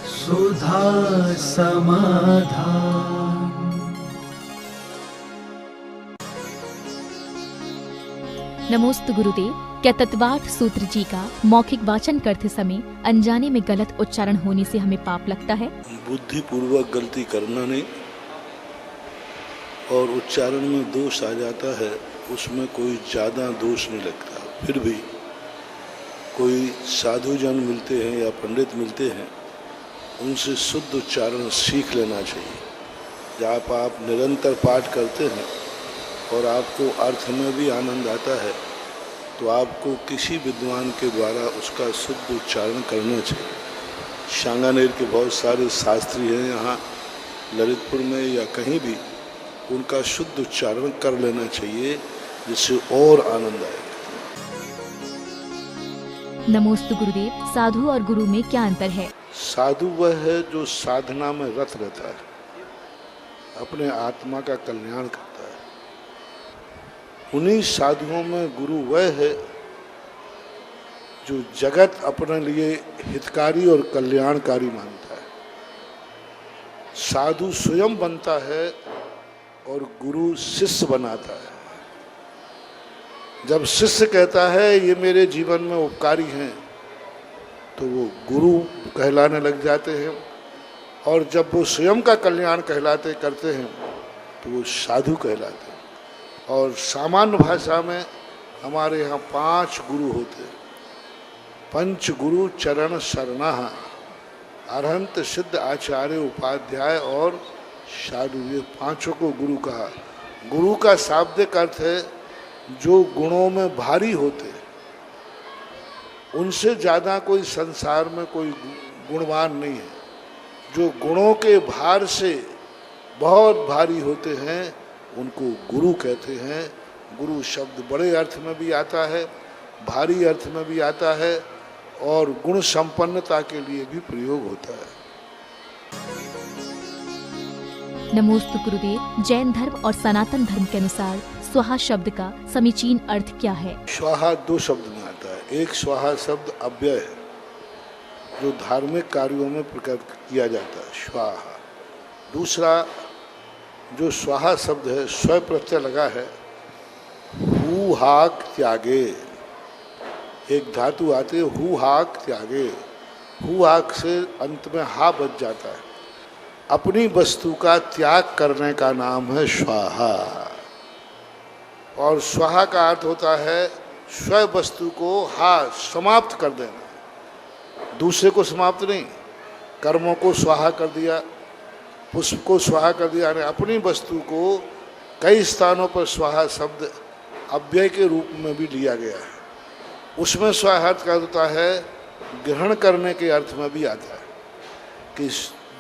सुधा समाधान। नमोस्तु गुरुदेव। क्या तत्वार्थ सूत्र जी का मौखिक वाचन करते समय अनजाने में गलत उच्चारण होने से हमें पाप लगता है? बुद्धिपूर्वक गलती करना नहीं और उच्चारण में दोष आ जाता है, उसमें कोई ज़्यादा दोष नहीं लगता। फिर भी कोई साधुजन मिलते हैं या पंडित मिलते हैं, उनसे शुद्ध उच्चारण सीख लेना चाहिए। जब आप निरंतर पाठ करते हैं और आपको अर्थ में भी आनंद आता है, तो आपको किसी विद्वान के द्वारा उसका शुद्ध उच्चारण करना चाहिए। सांगानेर के बहुत सारे शास्त्री हैं यहाँ ललितपुर में या कहीं भी, उनका शुद्ध उच्चारण कर लेना चाहिए, जिससे और आनंद आएगा। नमोस्तु गुरुदेव। साधु और गुरु में क्या अंतर है? साधु वह है जो साधना में रत रहता है, अपने आत्मा का कल्याण करता है। उन्हीं साधुओं में गुरु वह है जो जगत अपने लिए हितकारी और कल्याणकारी मानता है। साधु स्वयं बनता है और गुरु शिष्य बनाता है। जब शिष्य कहता है ये मेरे जीवन में उपकारी हैं, तो वो गुरु कहलाने लग जाते हैं, और जब वो स्वयं का कल्याण कहलाते करते हैं तो वो साधु कहलाते हैं। और सामान्य भाषा में हमारे यहाँ 5 गुरु होते हैं। पंच गुरु चरण शरणाः, अरहंत सिद्ध आचार्य उपाध्याय और साधु, ये 5 को गुरु कहा। गुरु का शाब्दिक अर्थ है जो गुणों में भारी होते हैं। उनसे ज़्यादा कोई संसार में कोई गुणवान नहीं है। जो गुणों के भार से बहुत भारी होते हैं उनको गुरु कहते हैं। गुरु शब्द बड़े अर्थ में भी आता है, भारी अर्थ में भी आता है, और गुण संपन्नता के लिए भी प्रयोग होता है। नमोस्तु गुरुदेव। जैन धर्म और सनातन धर्म के अनुसार स्वाहा शब्द का समीचीन अर्थ क्या है? स्वाहा 2 शब्द में आता है। एक स्वाहा शब्द अव्यय है, जो धार्मिक कार्यों में प्रकट किया जाता है, स्वाहा। दूसरा जो स्वाहा शब्द है, स्व प्रत्यय लगा है, हु हाक त्यागे। एक धातु आती है हु हाक त्यागे। हु हाक से अंत में हा बच जाता है। अपनी वस्तु का त्याग करने का नाम है स्वाहा। और स्वाहा का अर्थ होता है स्व वस्तु को समाप्त कर देना, दूसरे को समाप्त नहीं। कर्मों को स्वाहा कर दिया, पुष्प को स्वाहा कर दिया, यानी अपनी वस्तु को कई स्थानों पर स्वाहा शब्द अव्यय के रूप में भी लिया गया है। उसमें स्वाहा अर्थ का होता है ग्रहण करने के अर्थ में भी आता है, कि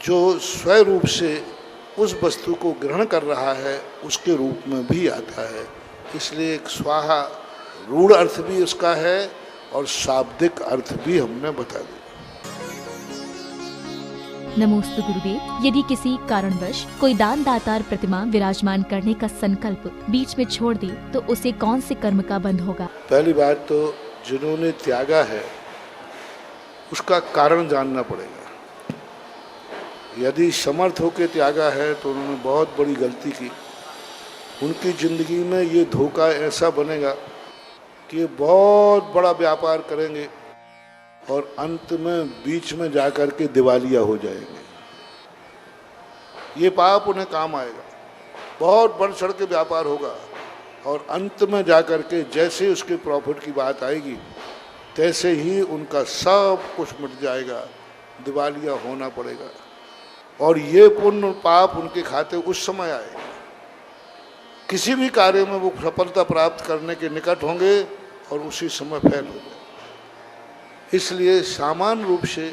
जो स्वयं रूप से उस वस्तु को ग्रहण कर रहा है उसके रूप में भी आता है। इसलिए एक स्वाहा रूढ़ अर्थ भी उसका है और शाब्दिक अर्थ भी हमने बता दिया। नमोस्तु गुरुदेव। यदि किसी कारणवश कोई दान दातार प्रतिमा विराजमान करने का संकल्प बीच में छोड़ दे तो उसे कौन से कर्म का बंध होगा? पहली बात तो जिन्होंने त्यागा है उसका कारण जानना पड़ेगा। यदि समर्थ होकर त्यागा है तो उन्होंने बहुत बड़ी गलती की। उनकी ज़िंदगी में ये धोखा ऐसा बनेगा कि ये बहुत बड़ा व्यापार करेंगे और अंत में बीच में जाकर के दिवालिया हो जाएंगे। ये पाप उन्हें काम आएगा। बहुत बढ़ चढ़ के व्यापार होगा और अंत में जाकर के जैसे उसके प्रॉफिट की बात आएगी तैसे ही उनका सब कुछ मिट जाएगा, दिवालिया होना पड़ेगा। और ये पुण्य पाप उनके खाते उस समय आएगा, किसी भी कार्य में वो सफलता प्राप्त करने के निकट होंगे और उसी समय फैल हो जाए। इसलिए सामान्य रूप से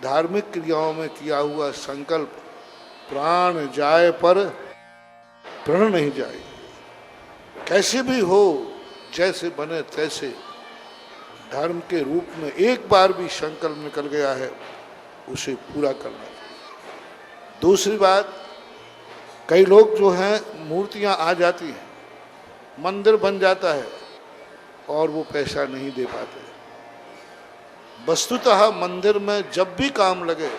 धार्मिक क्रियाओं में किया हुआ संकल्प प्राण जाए पर प्रण नहीं जाए। कैसे भी हो, जैसे बने तैसे, धर्म के रूप में एक बार भी संकल्प निकल गया है उसे पूरा करना चाहिए। दूसरी बात, कई लोग जो हैं मूर्तियां आ जाती हैं, मंदिर बन जाता है और वो पैसा नहीं दे पाते। वस्तुतः मंदिर में जब भी काम लगे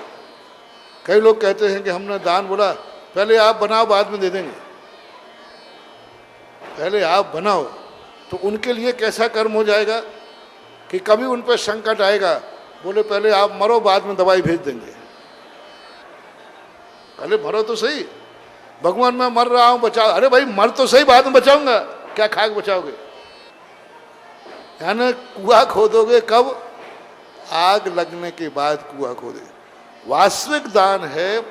कई लोग कहते हैं कि हमने दान बोला, पहले आप बनाओ बाद में दे देंगे। पहले आप बनाओ, तो उनके लिए कैसा कर्म हो जाएगा कि कभी उन पर संकट आएगा, बोले पहले आप मरो बाद में दवाई भेज देंगे। पहले मरो तो सही, भगवान मैं मर रहा हूं बचाओ, अरे भाई मर तो सही, बाद में बचाऊंगा, क्या खा के बचाओगे? यानी कुआं खोदोगे कब? आग लगने के बाद कुआं खोदे। वास्तविक दान है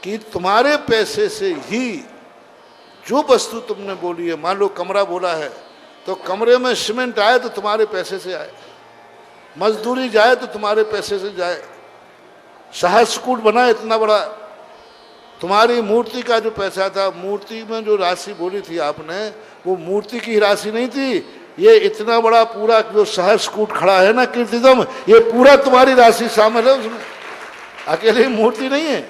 कि तुम्हारे पैसे से ही जो वस्तु तुमने बोली है, मान लो कमरा बोला है तो कमरे में सीमेंट आए तो तुम्हारे पैसे से आए, मजदूरी जाए तो तुम्हारे पैसे से जाए, सहज कूट बना इतना बड़ा, तुम्हारी मूर्ति का जो पैसा था, मूर्ति में जो राशि बोली थी आपने, वो मूर्ति की राशि नहीं थी, ये इतना बड़ा पूरा जो सहज कूट खड़ा है ना कीर्तिदम, ये पूरा तुम्हारी राशि शामिल है उसमें, अकेले मूर्ति नहीं है,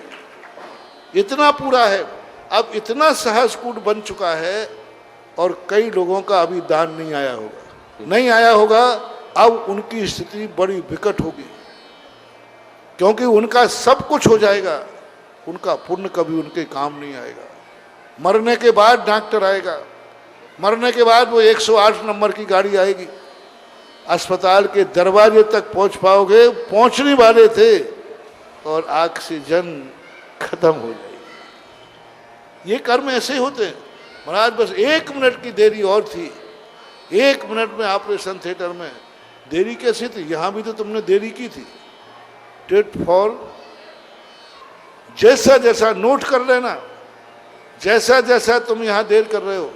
इतना पूरा है। अब इतना सहज कूट बन चुका है और कई लोगों का अभी दान नहीं आया होगा, नहीं आया होगा। अब उनकी स्थिति बड़ी विकट होगी, क्योंकि उनका सब कुछ हो जाएगा, उनका पुण्य कभी उनके काम नहीं आएगा। मरने के बाद डॉक्टर आएगा, मरने के बाद वो 108 नंबर की गाड़ी आएगी, अस्पताल के दरवाजे तक पहुंच पाओगे, पहुंचने वाले थे और ऑक्सीजन खत्म हो जाएगी। ये कर्म ऐसे होते हैं महाराज। बस 1 मिनट की देरी और थी, 1 मिनट में ऑपरेशन थिएटर में देरी कैसी थी? यहां भी तो तुमने देरी की थी। टिट फॉर जैसा जैसा नोट कर लेना, जैसा जैसा तुम यहां देर कर रहे हो,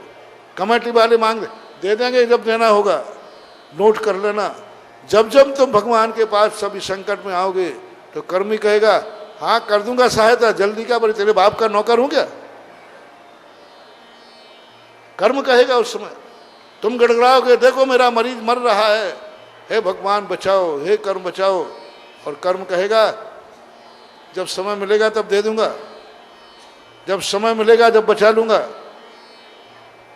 कमेटी वाले मांग दे देंगे जब देना होगा, नोट कर लेना। जब जब तुम भगवान के पास सभी संकट में आओगे तो कर्मी कहेगा हाँ कर दूंगा सहायता, जल्दी क्या, बड़ी तेरे बाप का नौकर हूं क्या? कर्म कहेगा उस समय। तुम गड़गड़ाओगे देखो मेरा मरीज मर रहा है, हे भगवान बचाओ, हे कर्म बचाओ, और कर्म कहेगा जब समय मिलेगा तब दे दूंगा, जब समय मिलेगा जब बचा लूंगा।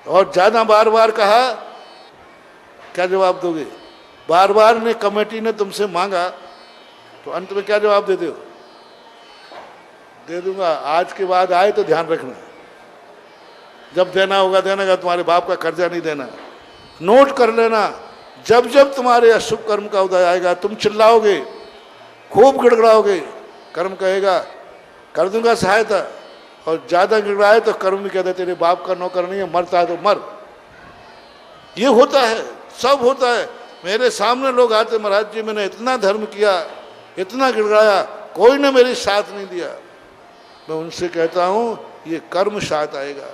और ज्यादा बार बार कहा क्या जवाब दोगे? बार बार ने कमेटी ने तुमसे मांगा तो अंत में क्या जवाब देते हो? दे दूंगा, आज के बाद आए तो ध्यान रखना, जब देना होगा देना का, तुम्हारे बाप का कर्जा नहीं देना। नोट कर लेना, जब जब तुम्हारे अशुभ कर्म का उदय आएगा तुम चिल्लाओगे, खूब गिड़गड़ाओगे, कर्म कहेगा कर दूंगा सहायता, और ज्यादा गिड़गड़ाए तो कर्म भी कहते तेरे बाप का नौकर नहीं है, मरता है तो मर। ये होता है, सब होता है। मेरे सामने लोग आते, महाराज जी मैंने इतना धर्म किया, इतना गिड़गड़ाया, कोई ने मेरी साथ नहीं दिया। मैं उनसे कहता हूं ये कर्म साथ आएगा।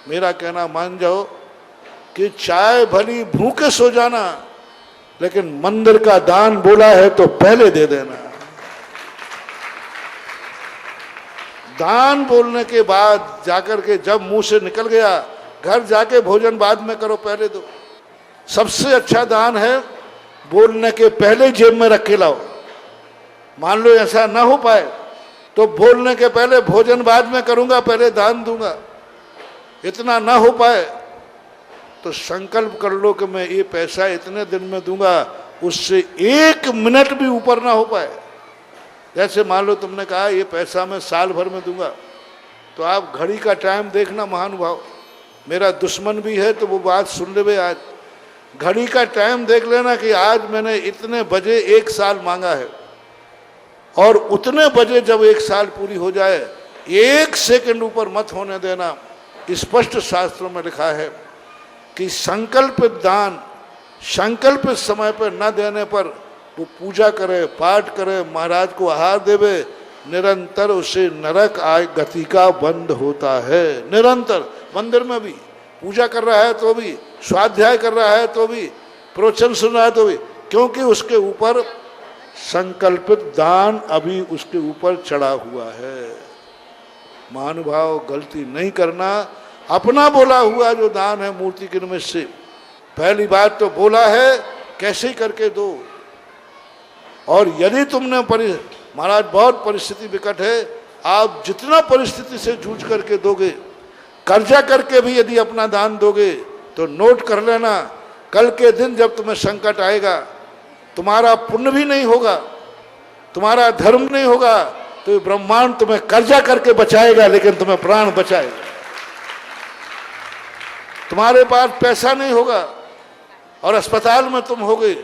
मेरा कहना मान जाओ कि चाय भली भूखे सो जाना, लेकिन मंदिर का दान बोला है तो पहले दे देना। दान बोलने के बाद जाकर के जब मुंह से निकल गया, घर जाके भोजन बाद में करो, पहले दो। सबसे अच्छा दान है बोलने के पहले जेब में रख के लाओ। मान लो ऐसा ना हो पाए तो बोलने के पहले भोजन बाद में करूंगा, पहले दान दूंगा। इतना ना हो पाए तो संकल्प कर लो कि मैं ये पैसा इतने दिन में दूंगा, उससे 1 मिनट भी ऊपर ना हो पाए। जैसे मान लो तुमने कहा ये पैसा मैं साल भर में दूंगा, तो आप घड़ी का टाइम देखना महानुभाव। मेरा दुश्मन भी है तो वो बात सुन ले, आज घड़ी का टाइम देख लेना कि आज मैंने इतने बजे 1 साल मांगा है, और उतने बजे जब 1 साल पूरी हो जाए 1 सेकंड ऊपर मत होने देना। स्पष्ट शास्त्रों में लिखा है कि संकल्पित दान संकल्पित समय पर न देने पर वो पूजा करे, पाठ करे, महाराज को आहार देवे, निरंतर उसे नरक आय गति का बंद होता है। निरंतर मंदिर में भी पूजा कर रहा है तो भी, स्वाध्याय कर रहा है तो भी, प्रवचन सुन रहा है तो भी, क्योंकि उसके ऊपर संकल्पित दान अभी उसके ऊपर चढ़ा हुआ है। महानुभाव गलती नहीं करना। अपना बोला हुआ जो दान है मूर्ति के निमित्त से, पहली बात तो बोला है कैसे करके दो। और यदि तुमने महाराज बहुत परिस्थिति विकट है, आप जितना परिस्थिति से जूझ करके दोगे, कर्जा करके भी यदि अपना दान दोगे तो नोट कर लेना, कल के दिन जब तुम्हें संकट आएगा तुम्हारा पुण्य भी नहीं होगा, तुम्हारा धर्म नहीं होगा, तो ये ब्रह्मांड तुम्हें कर्जा करके बचाएगा, लेकिन तुम्हें प्राण बचाएगा। तुम्हारे पास पैसा नहीं होगा और अस्पताल में तुम होगे।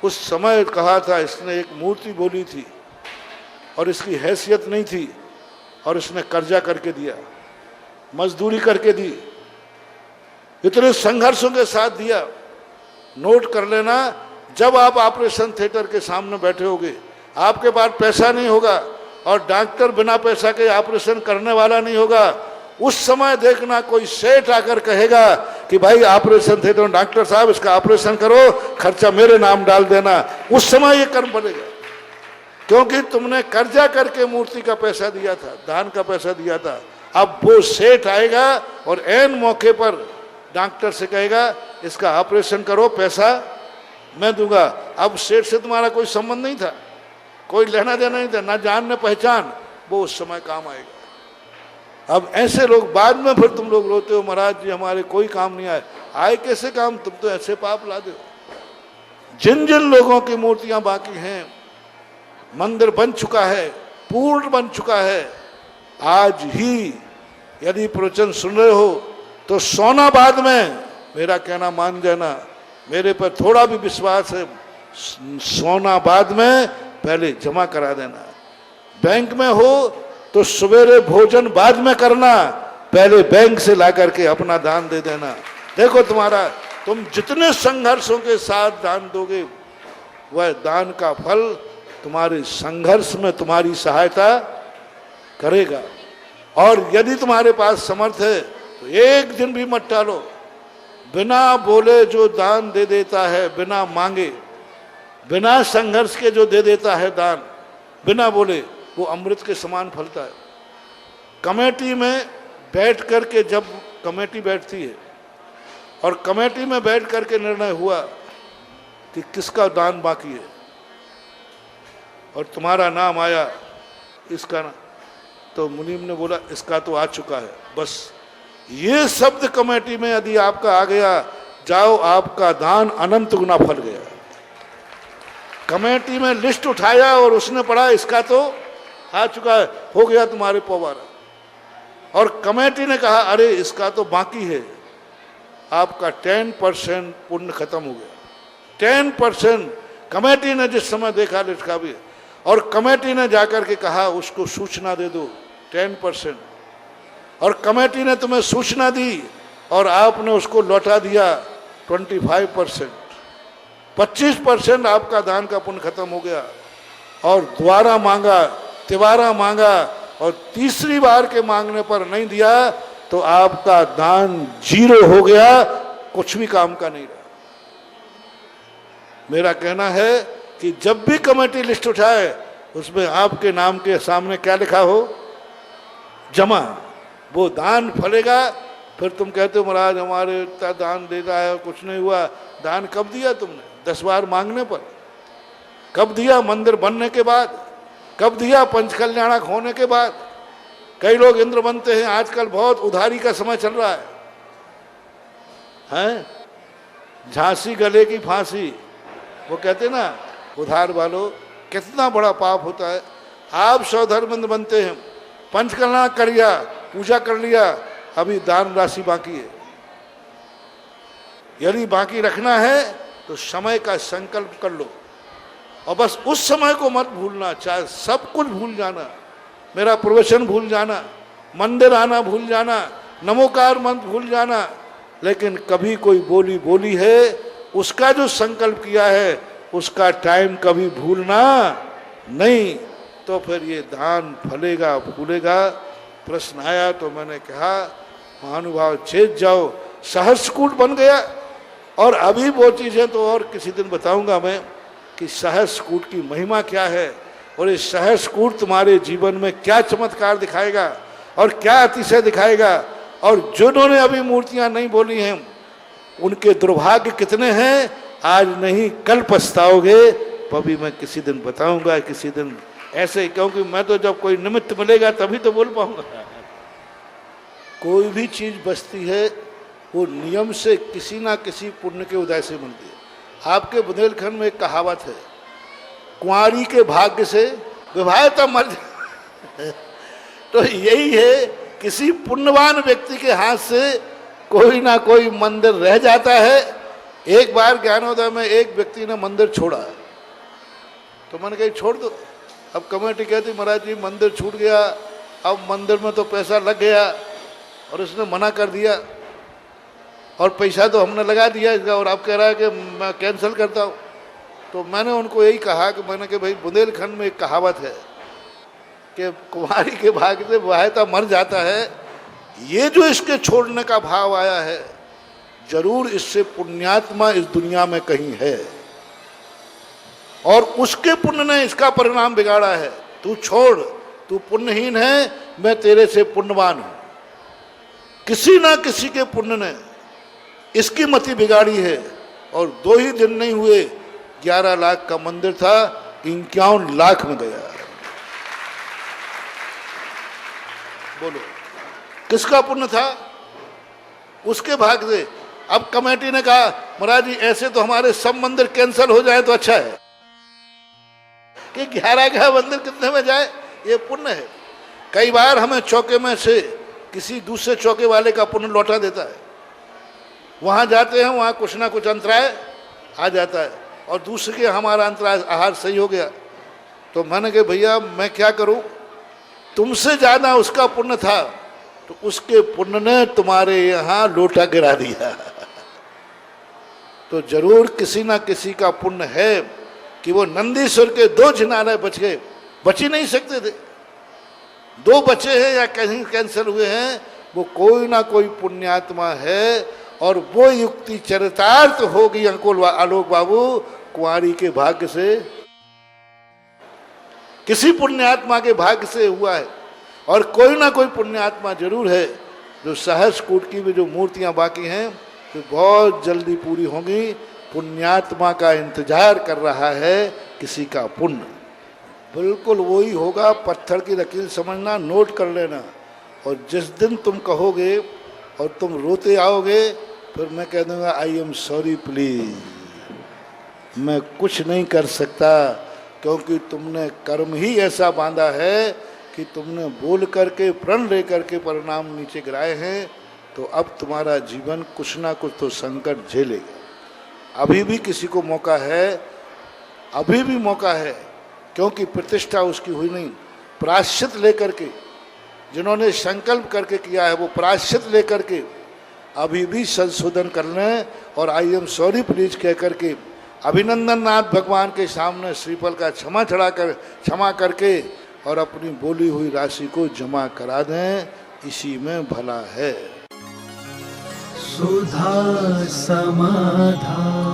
उस समय कहा था, इसने एक मूर्ति बोली थी और इसकी हैसियत नहीं थी और इसने कर्जा करके दिया, मजदूरी करके दी, इतने संघर्षों के साथ दिया। नोट कर लेना, जब आप ऑपरेशन थिएटर के सामने बैठे होगे, आपके पास पैसा नहीं होगा और डॉक्टर बिना पैसा के ऑपरेशन करने वाला नहीं होगा, उस समय देखना कोई सेठ आकर कहेगा कि भाई ऑपरेशन थिएटर, डॉक्टर साहब इसका ऑपरेशन करो, खर्चा मेरे नाम डाल देना। उस समय ये कर्म पड़ेगा, क्योंकि तुमने कर्जा करके मूर्ति का पैसा दिया था, दान का पैसा दिया था। अब वो सेठ आएगा और ऐन मौके पर डॉक्टर से कहेगा इसका ऑपरेशन करो, पैसा मैं दूंगा। अब सेठ से तुम्हारा कोई संबंध नहीं था, कोई लेना देना नहीं था, ना जान न पहचान, वो उस समय काम आएगा। अब ऐसे लोग बाद में फिर तुम लोग रोते हो, महाराज जी हमारे कोई काम नहीं आए। आए कैसे काम? तुम तो ऐसे पाप ला दो। जिन जिन लोगों की मूर्तियां बाकी हैं, मंदिर बन चुका है, पूर्ण बन चुका है, आज ही यदि प्रवचन सुन रहे हो तो सोना बाद में, मेरा कहना मान जाना, मेरे पर थोड़ा भी विश्वास है, सोना बाद में पहले जमा करा देना। बैंक में हो तो सवेरे भोजन बाद में करना, पहले बैंक से ला करके अपना दान दे देना। देखो तुम जितने संघर्षों के साथ दान दोगे, वह दान का फल तुम्हारे संघर्ष में तुम्हारी सहायता करेगा। और यदि तुम्हारे पास समर्थ है तो एक दिन भी मत टालो। बिना बोले जो दान दे देता है, बिना मांगे, बिना संघर्ष के जो दे देता है दान, बिना बोले, वो अमृत के समान फलता है। कमेटी में बैठ करके, जब कमेटी बैठती है और कमेटी में बैठ करके निर्णय हुआ कि किसका दान बाकी है और तुम्हारा नाम आया, इसका ना, तो मुनीम ने बोला इसका तो आ चुका है। बस ये शब्द कमेटी में यदि आपका आ गया, जाओ आपका दान अनंत गुना फल गया। कमेटी में लिस्ट उठाया और उसने पढ़ा इसका तो आ चुका है, हो गया तुम्हारे पोवारा। और कमेटी ने कहा अरे इसका तो बाकी है, आपका 10% पुण्य खत्म हो गया। 10% कमेटी ने जिस समय देखा लिस्ट का भी, और कमेटी ने जाकर के कहा उसको सूचना दे दो 10%, और कमेटी ने तुम्हें सूचना दी और आपने उसको लौटा दिया 25%। 25% आपका दान का पुण्य खत्म हो गया। और दोबारा मांगा, तिबारा मांगा, और तीसरी बार के मांगने पर नहीं दिया तो आपका दान 0 हो गया, कुछ भी काम का नहीं रहा। मेरा कहना है कि जब भी कमेटी लिस्ट उठाए, उसमें आपके नाम के सामने क्या लिखा हो? जमा। वो दान फलेगा। फिर तुम कहते हो महाराज हमारे इतना दान दे रहा है, कुछ नहीं हुआ। दान कब दिया तुमने? 10 बार मांगने पर? कब दिया? मंदिर बनने के बाद? कब दिया? पंचकल्याणक होने के बाद? कई लोग इंद्र बनते हैं। आजकल बहुत उधारी का समय चल रहा है? झांसी गले की फांसी, वो कहते ना उधार वालों, कितना बड़ा पाप होता है। आप सौधर्मंद बनते हैं, पंचकल्याण कर लिया, पूजा कर लिया, अभी दान राशि बाकी है। यदि बाकी रखना है तो समय का संकल्प कर लो, और बस उस समय को मत भूलना। चाहे सब कुछ भूल जाना, मेरा प्रवचन भूल जाना, मंदिर आना भूल जाना, नमोकार मंत्र भूल जाना, लेकिन कभी कोई बोली बोली है, उसका जो संकल्प किया है उसका टाइम कभी भूलना नहीं, तो फिर ये दान फलेगा फूलेगा। प्रश्न आया तो मैंने कहा महानुभाव चेत जाओ, सहस्रकूट बन गया। और अभी वो चीज़ें तो और किसी दिन बताऊंगा मैं कि सहस्रकूट की महिमा क्या है, और ये सहस्रकूट तुम्हारे जीवन में क्या चमत्कार दिखाएगा और क्या अतिशय दिखाएगा। और जिन्होंने अभी मूर्तियां नहीं बोली हैं उनके दुर्भाग्य कितने हैं, आज नहीं कल पछताओगे। तो अभी मैं किसी दिन बताऊंगा, किसी दिन ऐसे, क्योंकि मैं तो जब कोई निमित्त मिलेगा तभी तो बोल पाऊंगा। कोई भी चीज बचती है वो नियम से किसी ना किसी पुण्य के उदय से बनती है। आपके बुंदेलखंड में एक कहावत है, कुंवारी के भाग्य से विवाह तब मर तो यही है, किसी पुण्यवान व्यक्ति के हाथ से कोई ना कोई मंदिर रह जाता है। एक बार ज्ञानोदय में एक व्यक्ति ने मंदिर छोड़ा, तो मैंने कहा छोड़ दो। अब कमेटी कहती महाराज जी मंदिर छूट गया, अब मंदिर में तो पैसा लग गया, और इसने मना कर दिया, और पैसा तो हमने लगा दिया इसका, और अब कह रहा है कि मैं कैंसिल करता हूँ। तो मैंने उनको यही कहा कि मैंने कि भाई बुंदेलखंड में एक कहावत है कि कुमारी के भाग्य से वाहता मर जाता है। ये जो इसके छोड़ने का भाव आया है, जरूर इससे पुण्यात्मा इस दुनिया में कहीं है, और उसके पुण्य ने इसका परिणाम बिगाड़ा है। तू छोड़, तू पुण्यहीन है, मैं तेरे से पुण्यवान हूं। किसी ना किसी के पुण्य ने इसकी मति बिगाड़ी है, और 2 ही दिन नहीं हुए 11 लाख का मंदिर था, 51 लाख में गया। बोलो किसका पुण्य था? उसके भाग से। अब कमेटी ने कहा महाराज जी ऐसे तो हमारे सब मंदिर कैंसिल हो जाए तो अच्छा है, कि 11 का मंदिर कितने में जाए, ये पुण्य है। कई बार हमें चौके में से किसी दूसरे चौके वाले का पुण्य लौटा देता है। वहां जाते हैं, वहां कुछ ना कुछ अंतराय आ जाता है, और दूसरे के हमारा अंतराय आहार सही हो गया। तो मैंने कहा भैया मैं क्या करूं, तुमसे ज्यादा उसका पुण्य था, तो उसके पुण्य ने तुम्हारे यहां लोटा गिरा दिया। तो जरूर किसी ना किसी का पुण्य है कि वो नंदीश्वर के 2 जिनालय बच गए, बच ही नहीं सकते थे। 2 बचे हैं या कहीं कैंसिल हुए हैं, वो कोई ना कोई पुण्यात्मा है, और वो युक्ति चरितार्थ होगी आलोक बाबू कुंवारी के भाग्य से, किसी पुण्यात्मा के भाग्य से हुआ है। और कोई ना कोई पुण्यात्मा जरूर है, जो सहस्रकूट की भी जो मूर्तियां बाकी हैं तो बहुत जल्दी पूरी होंगी। पुण्यात्मा का इंतजार कर रहा है किसी का पुण्य, बिल्कुल वही होगा। पत्थर की लकीर समझना, नोट कर लेना, और जिस दिन तुम कहोगे और तुम रोते आओगे, फिर मैं कह दूंगा आई एम सॉरी प्लीज, मैं कुछ नहीं कर सकता, क्योंकि तुमने कर्म ही ऐसा बांधा है कि तुमने बोल करके प्रण ले करके परिणाम नीचे गिराए हैं। तो अब तुम्हारा जीवन कुछ ना कुछ तो संकट झेलेगा। अभी भी किसी को मौका है, अभी भी मौका है, क्योंकि प्रतिष्ठा उसकी हुई नहीं। प्रायश्चित लेकर के, जिन्होंने संकल्प करके किया है, वो प्रायश्चित लेकर के अभी भी संशोधन कर लें, और आई एम सॉरी प्लीज कह करके अभिनंदन नाथ भगवान के सामने श्रीफल का क्षमा करके और अपनी बोली हुई राशि को जमा करा दें, इसी में भला है। सुधा समाधान।